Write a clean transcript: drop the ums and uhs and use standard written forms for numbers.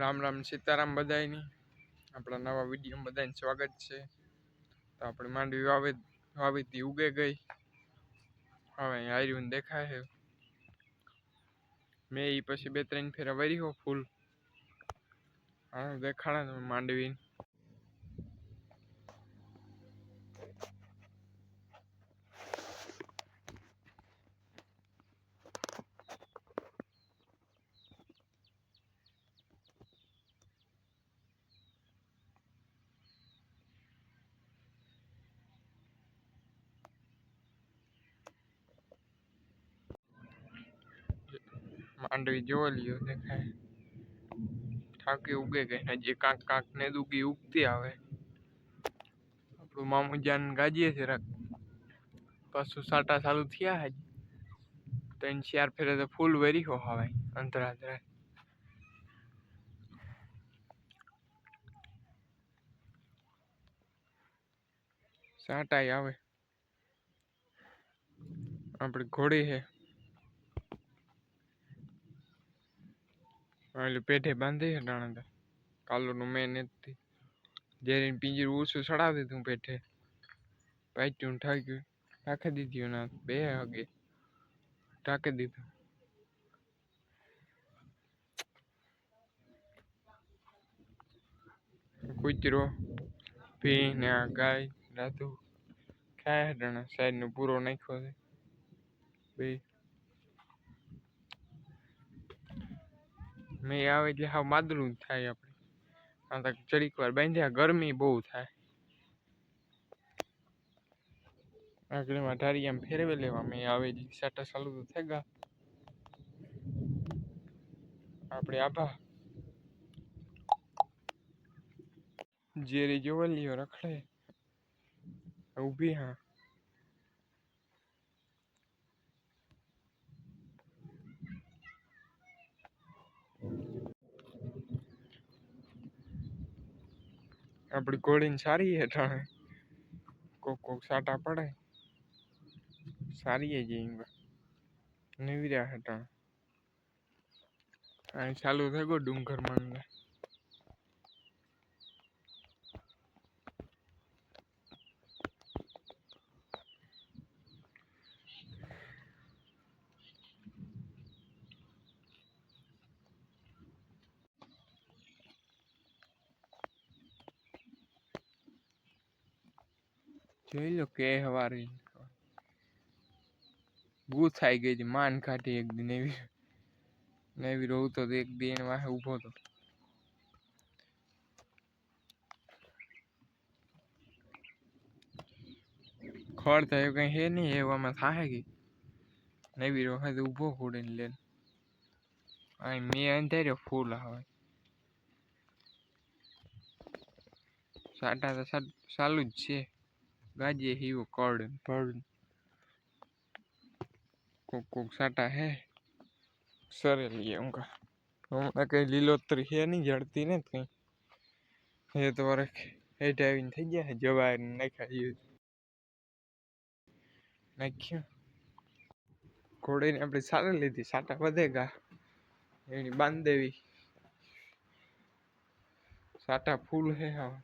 રામ રામ સીતારામ બધાયની આપણા નવા વિડીયો બધાને સ્વાગત છે। તો આપણે માંડવી વાવીતી ઉગે ગઈ, હવે આર્યુન દેખાય છે। મેં એ પછી 2-3 ફેરા વરી હો ફૂલ દેખાડે માંડવી। માંડવી જોવો લ્યો દેખાય ઠાકી ઉગે ગઈ, હજી કાંક કાંક ને દુગી ઉગતી આવે। આપણું મામુજાન ગાજીએ છે રાખ પાછું સાટા ચાલુ થયા હજી 3-4 ફેરે તો ફૂલ વેરી હો હવે અંતરા અંતરા સાટાઈ આવે। આપણી ઘોડી છે એટલે પેઢે બાંધી છે ટાણા કાલોનું મેં નથી જેરીને પિંજરું ઓછું ચડાવી દીધું પેઠે પાઇટ્યું ઠાક્યું રાખી દીધું ના બે હગે ઢાંકી દીધું। કૂતરો ભી ને આ ગાય રાધું ખાય હટાણે સાઈડ નો પૂરો નાખ્યો છે બે મેં આવે એટલે હાવ માદરું થાય આપણે આ તો ચડીક વાર બાંધ્યા ગરમી બહુ થાય। આગળમાં ઢારિયામાં ફેરવી લેવા મેં આવે સાટા ચાલુ તો થઈ ગયા। આપણે આભા જેરી જોવા લ્યો રખડે ઊભી હા આપણી ઘોડીને સારી હે ટાણે કોક સાટા પડે સારી જઈ નીવડ્યા હે ટાણે અહીં ચાલુ થઈ ગયો ડુંગર માં જોઈ લો કે હવારી બૂથ આવી ગઈ હતી માન કાઢી એક દી નેવી રહું તો એક દી એને વાહે ઉભો તો ખડ થયો કઈ હે નહીં એવામાં થાય કે નેવી રહે તો ઊભો ખોડીને લે અહીં મેં અંધાર્યો ફૂલ આવે સાટા તો ચાલુ જ છે ગાજીએ હીવો કડ ભડ કોક સાટા હે સરેલી ઊંઘા હમણાં કઈ લીલોતરી હે નહીં જડતી ને કઈ હે તો વરે હેઠ આવીને થઈ ગયા જવાય નાખ્યું ઘોડીને આપણે સારી લીધી સાટા વધે ગા એની બાંધ દેવી સાટા ફૂલ હે હા